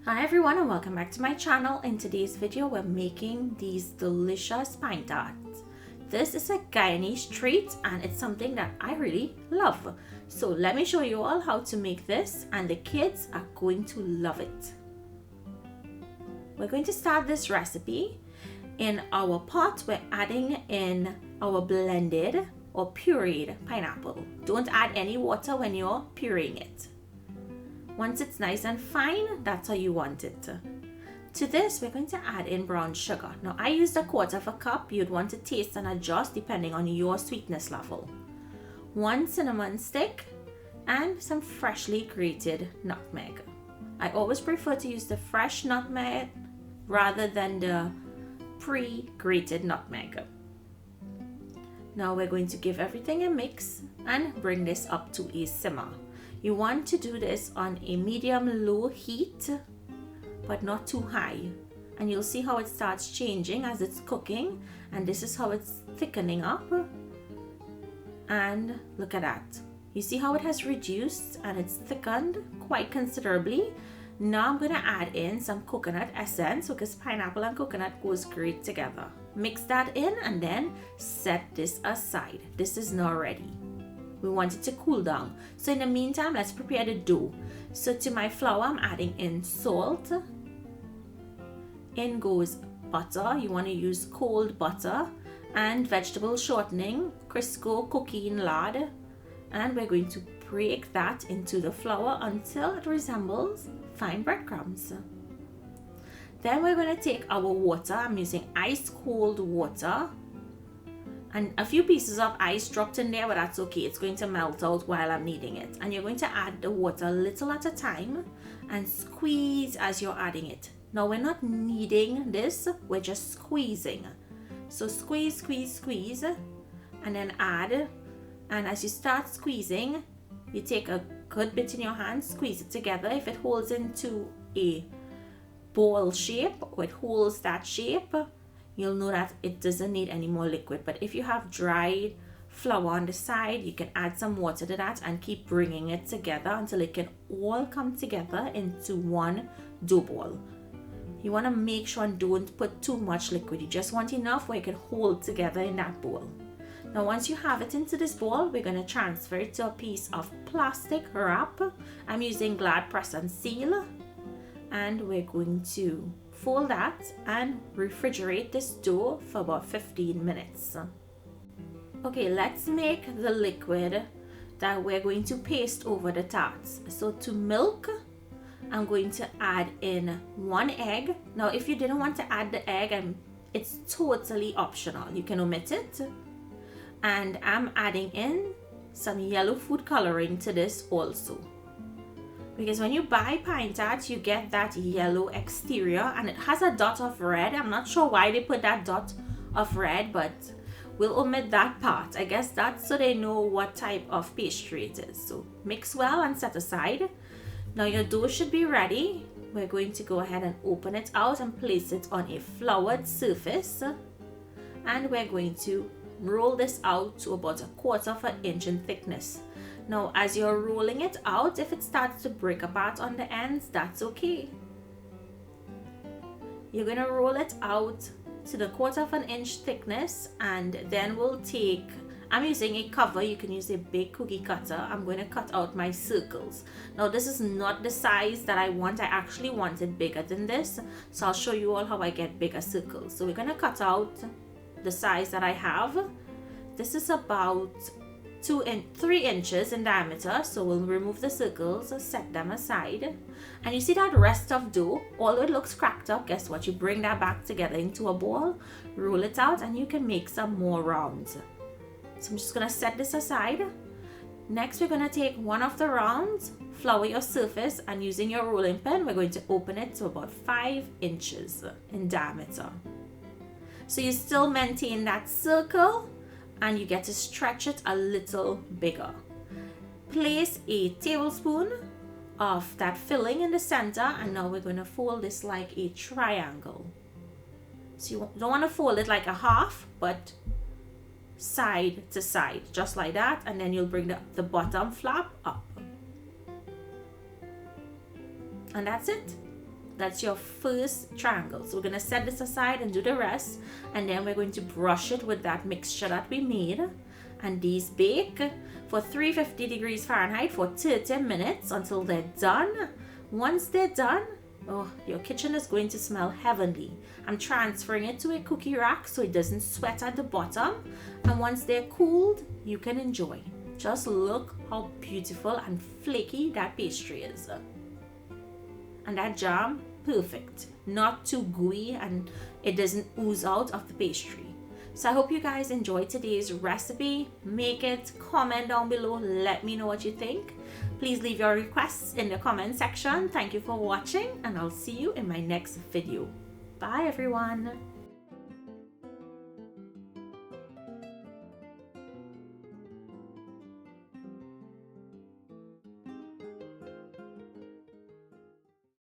Hi everyone and welcome back to my channel. In today's video we're making these delicious pine tarts. This is a Guyanese treat and it's something that I really love. So let me show you all how to make this and the kids are going to love it. We're going to start this recipe. In our pot we're adding in our blended or pureed pineapple. Don't add any water when you're pureeing it. Once it's nice and fine, that's how you want it. To this, we're going to add in brown sugar. Now, I used 1/4 cup. You'd want to taste and adjust depending on your sweetness level. 1 cinnamon stick and some freshly grated nutmeg. I always prefer to use the fresh nutmeg rather than the pre-grated nutmeg. Now, we're going to give everything a mix and bring this up to a simmer. You want to do this on a medium-low heat, but not too high. And you'll see how it starts changing as it's cooking. And this is how it's thickening up. And look at that. You see how it has reduced and it's thickened quite considerably. Now I'm going to add in some coconut essence because pineapple and coconut goes great together. Mix that in and then set this aside. This is now ready. We want it to cool down. So in the meantime, let's prepare the dough. So to my flour, I'm adding in salt. In goes butter. You want to use cold butter and vegetable shortening, Crisco cooking lard. And we're going to break that into the flour until it resembles fine breadcrumbs. Then we're going to take our water. I'm using ice cold water. And a few pieces of ice dropped in there, but that's okay. It's going to melt out while I'm kneading it. And you're going to add the water a little at a time and squeeze as you're adding it. Now we're not kneading this, we're just squeezing. So squeeze, squeeze, squeeze, and then add. And as you start squeezing, you take a good bit in your hand, squeeze it together. If it holds into a ball shape or it holds that shape, you'll know that it doesn't need any more liquid. But if you have dried flour on the side, you can add some water to that and keep bringing it together until it can all come together into one dough ball. You want to make sure and don't put too much liquid. You just want enough where it can hold together in that bowl. Now once you have it into this bowl, we're going to transfer it to a piece of plastic wrap. I'm using Glad Press and Seal. And we're going to fold that and refrigerate this dough for about 15 minutes. Okay, let's make the liquid that we're going to paste over the tarts. So to milk, I'm going to add in 1 egg. Now if you didn't want to add the egg, it's totally optional. You can omit it. And I'm adding in some yellow food coloring to this also. Because when you buy pine tarts, you get that yellow exterior and it has a dot of red. I'm not sure why they put that dot of red, but we'll omit that part. I guess that's so they know what type of pastry it is. So mix well and set aside. Now your dough should be ready. We're going to go ahead and open it out and place it on a floured surface. And we're going to roll this out to about 1/4 inch in thickness. Now, as you're rolling it out, if it starts to break apart on the ends, that's okay. You're going to roll it out to the 1/4 inch thickness, and then we'll take, I'm using a cover, you can use a big cookie cutter. I'm going to cut out my circles. Now, this is not the size that I want. I actually want it bigger than this, so I'll show you all how I get bigger circles. So we're going to cut out the size that I have. This is about 3 inches in diameter, so we'll remove the circles, set them aside. And you see that rest of dough, although it looks cracked up, guess what? You bring that back together into a ball, roll it out, and you can make some more rounds. So I'm just going to set this aside. Next, we're going to take one of the rounds, flour your surface, and using your rolling pin, we're going to open it to about 5 inches in diameter. So you still maintain that circle, and you get to stretch it a little bigger. Place a tablespoon of that filling in the center, and now we're going to fold this like a triangle. So you don't want to fold it like a half, but side to side, just like that, and then you'll bring the bottom flap up. And that's it. That's your first triangle. So we're going to set this aside and do the rest, and then we're going to brush it with that mixture that we made. And these bake for 350 degrees Fahrenheit for 30 minutes until they're done. Once they're done, oh, your kitchen is going to smell heavenly. I'm transferring it to a cookie rack so it doesn't sweat at the bottom. And once they're cooled, you can enjoy. Just look how beautiful and flaky that pastry is. And that jam, perfect. Not too gooey and it doesn't ooze out of the pastry. So I hope you guys enjoyed today's recipe. Make it, comment down below, let me know what you think. Please leave your requests in the comment section. Thank you for watching, and I'll see you in my next video. Bye everyone.